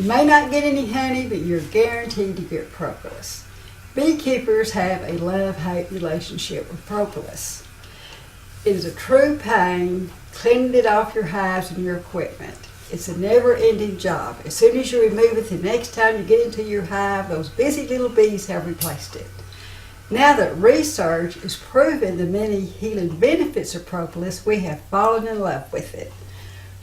may not get any honey, but you're guaranteed to get propolis. Beekeepers have a love-hate relationship with propolis. It is a true pain cleaning it off your hives and your equipment. It's a never-ending job. As soon as you remove it, the next time you get into your hive, those busy little bees have replaced it. Now that research has proven the many healing benefits of propolis, we have fallen in love with it.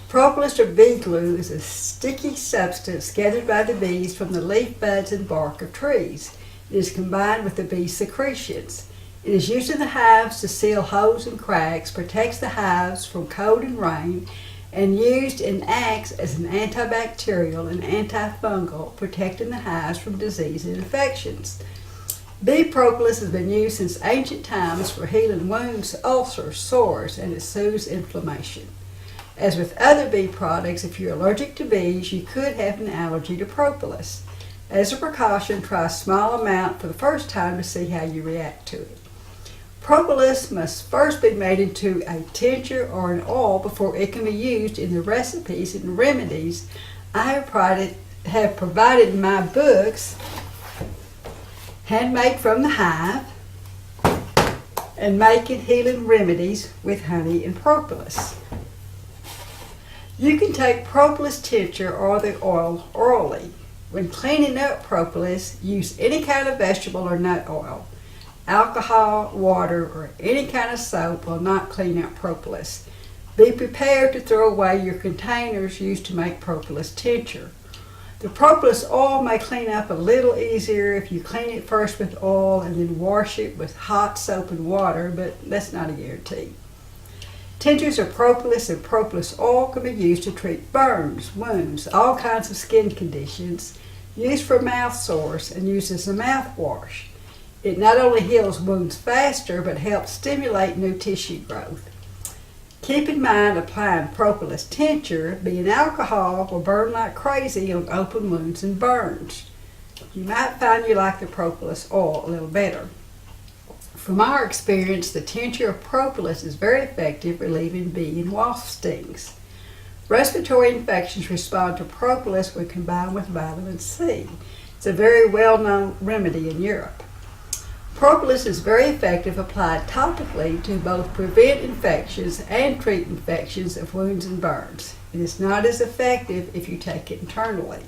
Propolis, or bee glue, is a sticky substance gathered by the bees from the leaf buds and bark of trees. It is combined with the bees' secretions. It is used in the hives to seal holes and cracks, protects the hives from cold and rain, and used and acts as an antibacterial and antifungal, protecting the hives from disease and infections. Bee propolis has been used since ancient times for healing wounds, ulcers, sores, and it soothes inflammation. As with other bee products, if you're allergic to bees, you could have an allergy to propolis. As a precaution, try a small amount for the first time to see how you react to it. Propolis must first be made into a tincture or an oil before it can be used in the recipes and remedies I have provided in my books, Handmade from the Hive and Making Healing Remedies with Honey and Propolis. You can take propolis tincture or the oil orally. When cleaning up propolis, use any kind of vegetable or nut oil. Alcohol, water, or any kind of soap will not clean out propolis. Be prepared to throw away your containers used to make propolis tincture. The propolis oil may clean up a little easier if you clean it first with oil and then wash it with hot soap and water, but that's not a guarantee. Tinctures of propolis and propolis oil can be used to treat burns, wounds, all kinds of skin conditions, used for mouth sores, and used as a mouthwash. It not only heals wounds faster, but helps stimulate new tissue growth. Keep in mind applying propolis tincture, being alcohol, will burn like crazy on open wounds and burns. You might find you like the propolis oil a little better. From our experience, the tincture of propolis is very effective relieving bee and wasp stings. Respiratory infections respond to propolis when combined with vitamin C. It's a very well-known remedy in Europe. Propolis is very effective applied topically to both prevent infections and treat infections of wounds and burns. It is not as effective if you take it internally.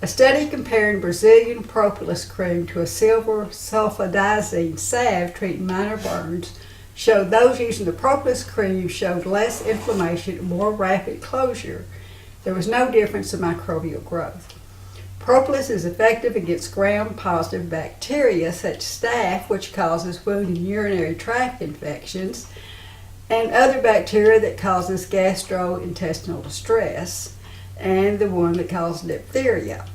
A study comparing Brazilian propolis cream to a silver sulfadazine salve treating minor burns showed those using the propolis cream showed less inflammation and more rapid closure. There was no difference in microbial growth. Propolis is effective against gram-positive bacteria such as staph, which causes wound and urinary tract infections, and other bacteria that causes gastrointestinal distress, and the one that causes diphtheria.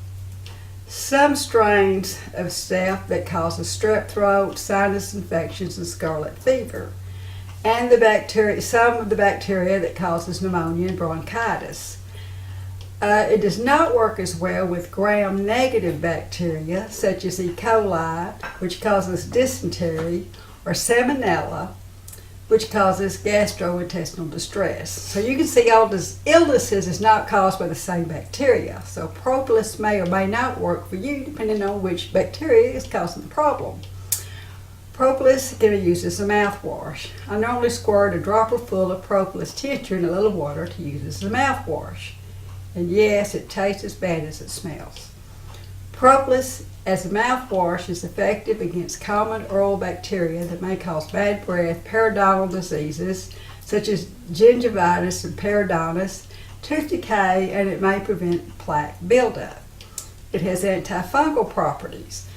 Some strains of staph that causes strep throat, sinus infections, and scarlet fever, and some of the bacteria that causes pneumonia and bronchitis. It does not work as well with gram-negative bacteria such as E. coli, which causes dysentery, or salmonella, which causes gastrointestinal distress. So you can see all these illnesses is not caused by the same bacteria. So propolis may or may not work for you depending on which bacteria is causing the problem. Propolis can be used as a mouthwash. I normally squirt a dropper full of propolis tincture in a little water to use as a mouthwash. And yes, it tastes as bad as it smells. Propolis as a mouthwash is effective against common oral bacteria that may cause bad breath, periodontal diseases such as gingivitis and periodontitis, tooth decay, and it may prevent plaque buildup. It has antifungal properties.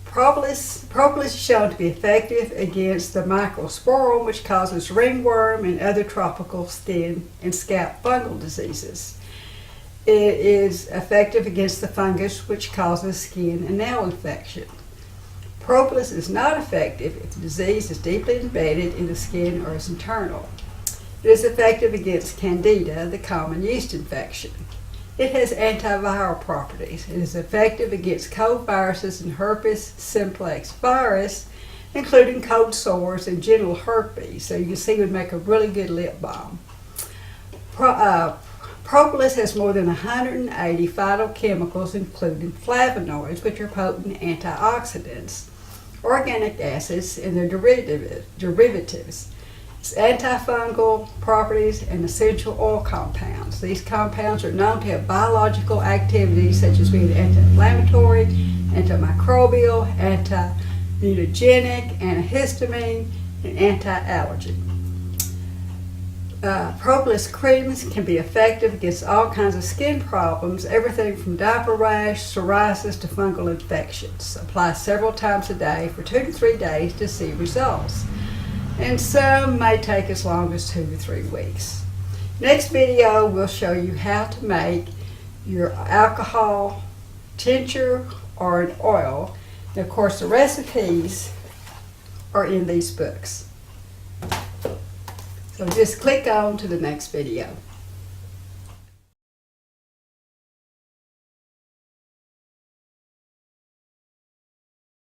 Propolis is shown to be effective against the microsporum, which causes ringworm and other tropical skin and scalp fungal diseases. It is effective against the fungus which causes skin and nail infection. Propolis is not effective if the disease is deeply embedded in the skin or is internal. It is effective against candida, the common yeast infection. It has antiviral properties. It is effective against cold viruses and herpes simplex virus, including cold sores and genital herpes. So you can see it would make a really good lip balm. Propolis has more than 180 phytochemicals, including flavonoids, which are potent antioxidants, organic acids, and their derivatives. Its antifungal properties and essential oil compounds. These compounds are known to have biological activities such as being anti-inflammatory, antimicrobial, anti-immunogenic, antihistamine, and anti-allergy. Propolis creams can be effective against all kinds of skin problems, everything from diaper rash, psoriasis, to fungal infections. Apply several times a day for 2 to 3 days to see results. And some may take as long as 2 to 3 weeks. Next video will show you how to make your alcohol tincture or an oil. And of course the recipes are in these books. So just click on to the next video.